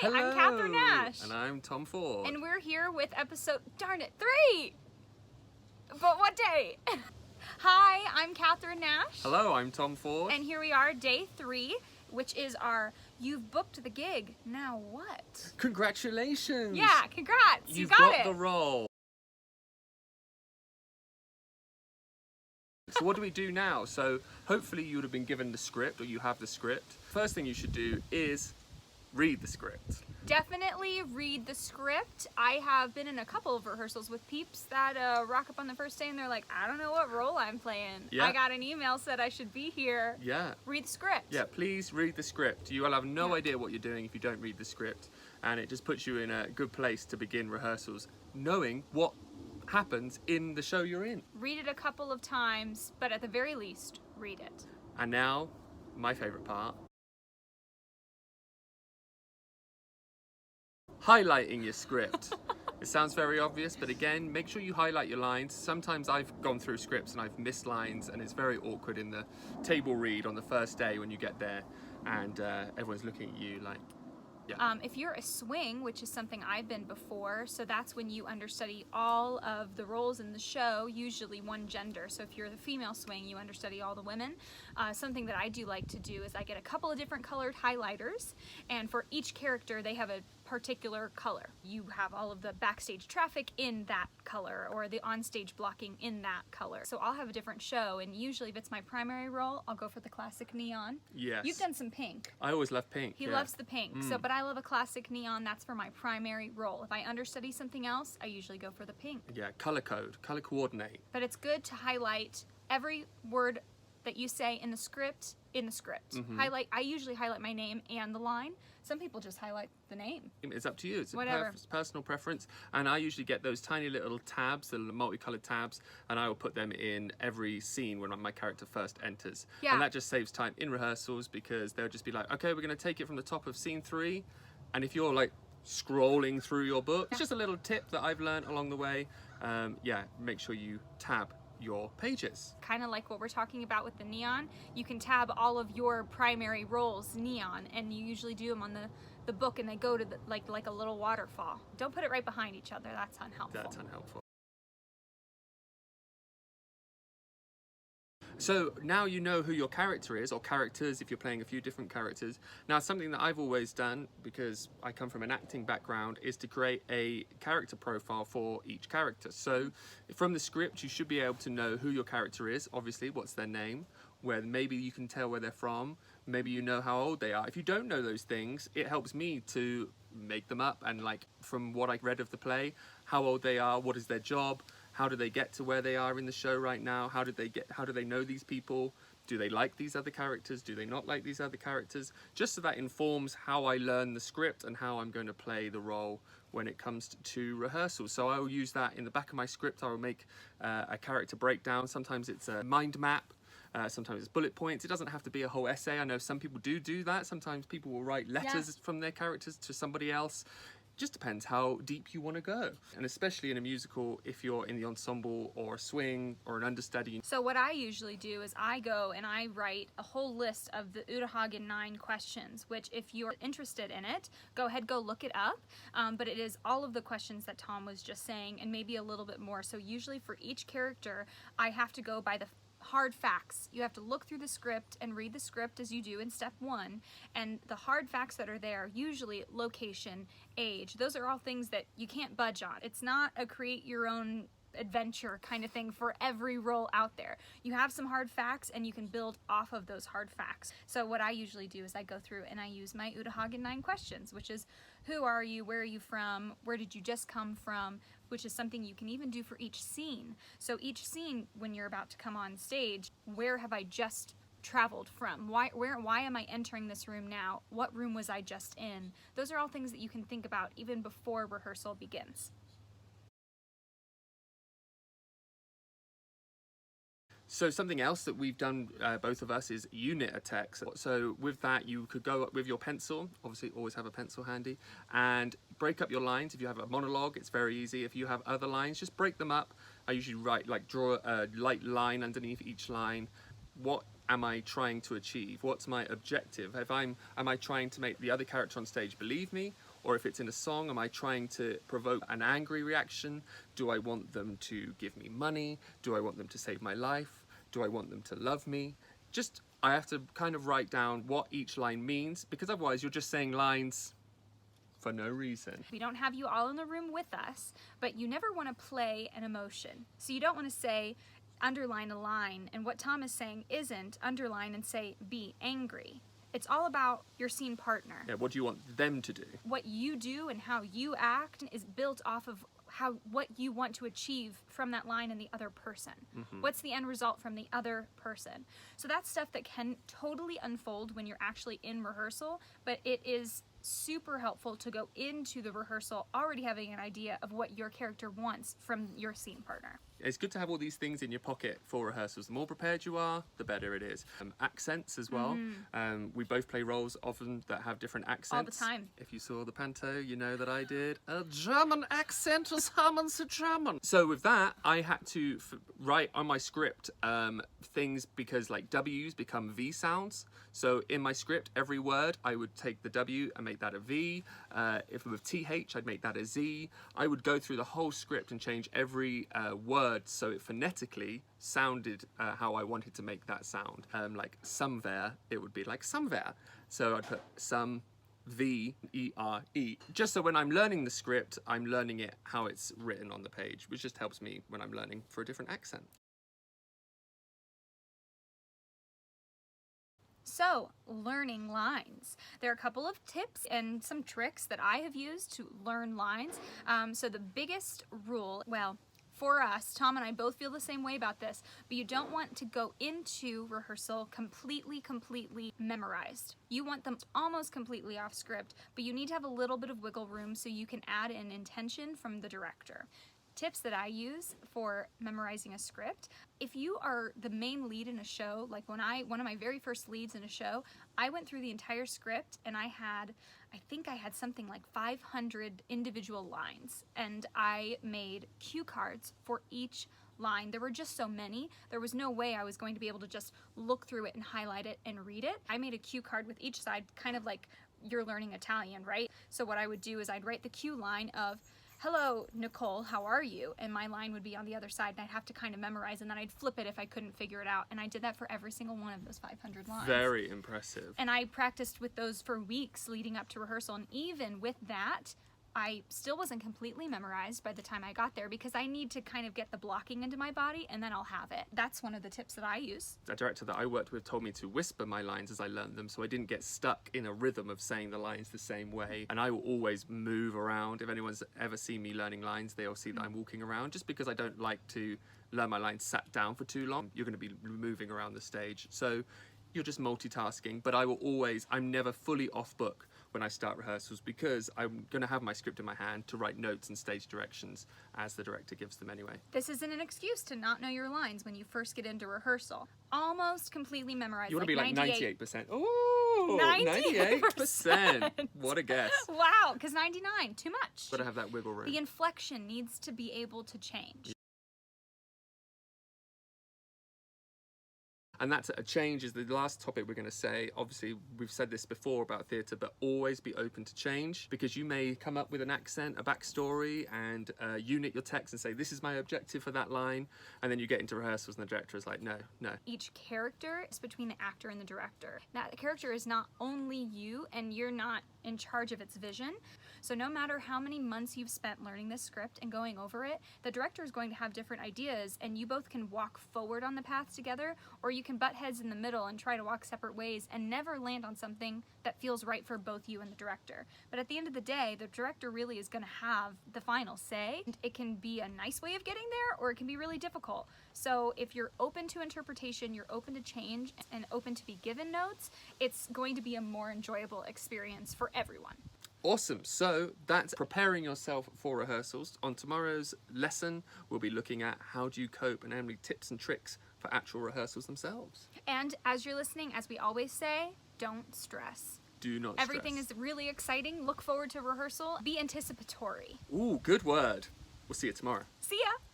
Hi, I'm Kathryn Nash. And I'm Tom Ford. And we're here with episode, darn it, 3! But what day? Hi, I'm Kathryn Nash. Hello, I'm Tom Ford. And here we are, day 3, which is our You've Booked the Gig, Now What? Congratulations! Yeah, congrats! You've you got the role. So what do we do now? So hopefully you would have been given the script, or you have the script. First thing you should do is read the script. Definitely read the script. I have been in a couple of rehearsals with peeps that rock up on the first day and they're like, I don't know what role I'm playing. Yeah. I got an email said I should be here. Yeah. Read the script. Yeah, please read the script. You will have no idea what you're doing if you don't read the script, and it just puts you in a good place to begin rehearsals, knowing what happens in the show you're in. Read it a couple of times, but at the very least, read it. And now, my favorite part. Highlighting your script. It sounds very obvious, but again, make sure you highlight your lines. Sometimes I've gone through scripts and I've missed lines, and it's very awkward in the table read on the first day when you get there and everyone's looking at you like, yeah. If you're a swing, which is something I've been before, so that's when you understudy all of the roles in the show, usually one gender. So if you're the female swing, you understudy all the women. Something that I do like to do is I get a couple of different colored highlighters, and for each character they have a particular color. You have all of the backstage traffic in that color, or the onstage blocking in that color. So I'll have a different show, and usually if it's my primary role, I'll go for the classic neon. Yes. You've done some pink. I always love pink. He loves the pink. So, but I love a classic neon. That's for my primary role. If I understudy something else, I usually go for the pink. Yeah, color code, color coordinate. But it's good to highlight every word that you say in the script. Highlight. I usually highlight my name and the line. Some people just highlight the name. It's up to you. It's Whatever. a personal preference. And I usually get those tiny little tabs, the multicolored tabs, and I will put them in every scene when my character first enters. Yeah. And that just saves time in rehearsals, because they'll just be like, okay, we're going to take it from the top of scene 3. And if you're like scrolling through your book, it's just a little tip that I've learned along the way. Yeah, make sure you tab your pages. Kind of like what we're talking about with the neon. You can tab all of your primary roles neon, and you usually do them on the book, and they go to like a little waterfall. Don't put it right behind each other. That's unhelpful. That's unhelpful. So now you know who your character is, or characters if you're playing a few different characters. Now, something that I've always done, because I come from an acting background, is to create a character profile for each character. So from the script, you should be able to know who your character is, obviously, what's their name, where maybe you can tell where they're from, maybe you know how old they are. If you don't know those things, it helps me to make them up, and like from what I read of the play, how old they are, what is their job, how do they get to where they are in the show right now? How do they know these people? Do they like these other characters? Do they not like these other characters? Just so that informs how I learn the script and how I'm going to play the role when it comes to rehearsals. So I will use that in the back of my script. I will make a character breakdown. Sometimes it's a mind map. Sometimes it's bullet points. It doesn't have to be a whole essay. I know some people do that. Sometimes people will write letters from their characters to somebody else. Just depends how deep you want to go, and especially in a musical, if you're in the ensemble or a swing or an understudy. So what I usually do is I go and I write a whole list of the Udahagen 9 questions, which if you're interested in it, go ahead, go look it up. But it is all of the questions that Tom was just saying, and maybe a little bit more. So usually for each character, I have to go by the hard facts. You have to look through the script and read the script as you do in step 1, and the hard facts that are there, usually location, age, those are all things that you can't budge on. It's not a create your own adventure kind of thing for every role out there. You have some hard facts and you can build off of those hard facts. So what I usually do is I go through and I use my Udahagen 9 questions, which is who are you, where are you from, where did you just come from, which is something you can even do for each scene. So each scene, when you're about to come on stage, where have I just traveled from? Why am I entering this room now? What room was I just in? Those are all things that you can think about even before rehearsal begins. So something else that we've done, both of us, is unit a text. So with that, you could go up with your pencil, obviously always have a pencil handy, and break up your lines. If you have a monologue, it's very easy. If you have other lines, just break them up. I usually draw a light line underneath each line. What am I trying to achieve? What's my objective? Am I trying to make the other character on stage believe me? Or if it's in a song, am I trying to provoke an angry reaction? Do I want them to give me money? Do I want them to save my life? Do I want them to love me? I have to kind of write down what each line means, because otherwise you're just saying lines for no reason. We don't have you all in the room with us, but you never want to play an emotion. So you don't want to say, underline a line, and what Thom is saying isn't underline and say, be angry. It's all about your scene partner. Yeah, what do you want them to do? What you do and how you act is built off of what you want to achieve from that line and the other person. What's the end result from the other person? So that's stuff that can totally unfold when you're actually in rehearsal, but it is super helpful to go into the rehearsal already having an idea of what your character wants from your scene partner. It's good to have all these things in your pocket for rehearsals. The more prepared you are, the better it is. Accents as well. We both play roles often that have different accents. All the time. If you saw the panto, you know that I did a German accent as Herman's a German. So with that, I had to write on my script things, because like W's become V sounds. So in my script, every word, I would take the W and make that a V. If it was TH, I'd make that a Z. I would go through the whole script and change every word so it phonetically sounded how I wanted to make that sound. Like somewhere, it would be like somewhere. So I'd put some, V-E-R-E, just so when I'm learning the script, I'm learning it how it's written on the page, which just helps me when I'm learning for a different accent. So, learning lines. There are a couple of tips and some tricks that I have used to learn lines. So the biggest rule, well, for us, Thom and I both feel the same way about this, but you don't want to go into rehearsal completely memorized. You want them almost completely off script, but you need to have a little bit of wiggle room so you can add in intention from the director. Tips that I use for memorizing a script: if you are the main lead in a show, like one of my very first leads in a show, I went through the entire script and I think I had something like 500 individual lines, and I made cue cards for each line. There were just so many, there was no way I was going to be able to just look through it and highlight it and read it. I made a cue card with each side, kind of like you're learning Italian, right? So what I would do is I'd write the cue line of, "Hello, Nicole, how are you?" And my line would be on the other side, and I'd have to kind of memorize, and then I'd flip it if I couldn't figure it out. And I did that for every single one of those 500 lines. Very impressive. And I practiced with those for weeks leading up to rehearsal. And even with that, I still wasn't completely memorized by the time I got there, because I need to kind of get the blocking into my body, and then I'll have it. That's one of the tips that I use. A director that I worked with told me to whisper my lines as I learned them, so I didn't get stuck in a rhythm of saying the lines the same way. And I will always move around. If anyone's ever seen me learning lines, they'll see that I'm walking around, just because I don't like to learn my lines sat down for too long. You're going to be moving around the stage, so you're just multitasking. But I'm never fully off book when I start rehearsals, because I'm going to have my script in my hand to write notes and stage directions as the director gives them anyway. This isn't an excuse to not know your lines when you first get into rehearsal. Almost completely memorized. You want to be like 98%. 98%. Ooh, 98%. What a guess. Wow, because 99, too much. Got to have that wiggle room. The inflection needs to be able to change. And that's a change is the last topic we're going to say. Obviously, we've said this before about theatre, but always be open to change, because you may come up with an accent, a backstory, and unit your text and say, this is my objective for that line. And then you get into rehearsals and the director is like, no. Each character is between the actor and the director. Now, the character is not only you, and you're not in charge of its vision. So no matter how many months you've spent learning this script and going over it, the director is going to have different ideas, and you both can walk forward on the path together, or you can butt heads in the middle and try to walk separate ways and never land on something that feels right for both you and the director. But at the end of the day, the director really is going to have the final say. It can be a nice way of getting there, or it can be really difficult. So if you're open to interpretation, you're open to change, and open to be given notes, it's going to be a more enjoyable experience for everyone. Awesome. So that's preparing yourself for rehearsals. On tomorrow's lesson, we'll be looking at how do you cope, and how many tips and tricks for actual rehearsals themselves. And as you're listening, as we always say, don't stress. Do not stress. Everything is really exciting. Look forward to rehearsal. Be anticipatory. Ooh, good word. We'll see you tomorrow. See ya.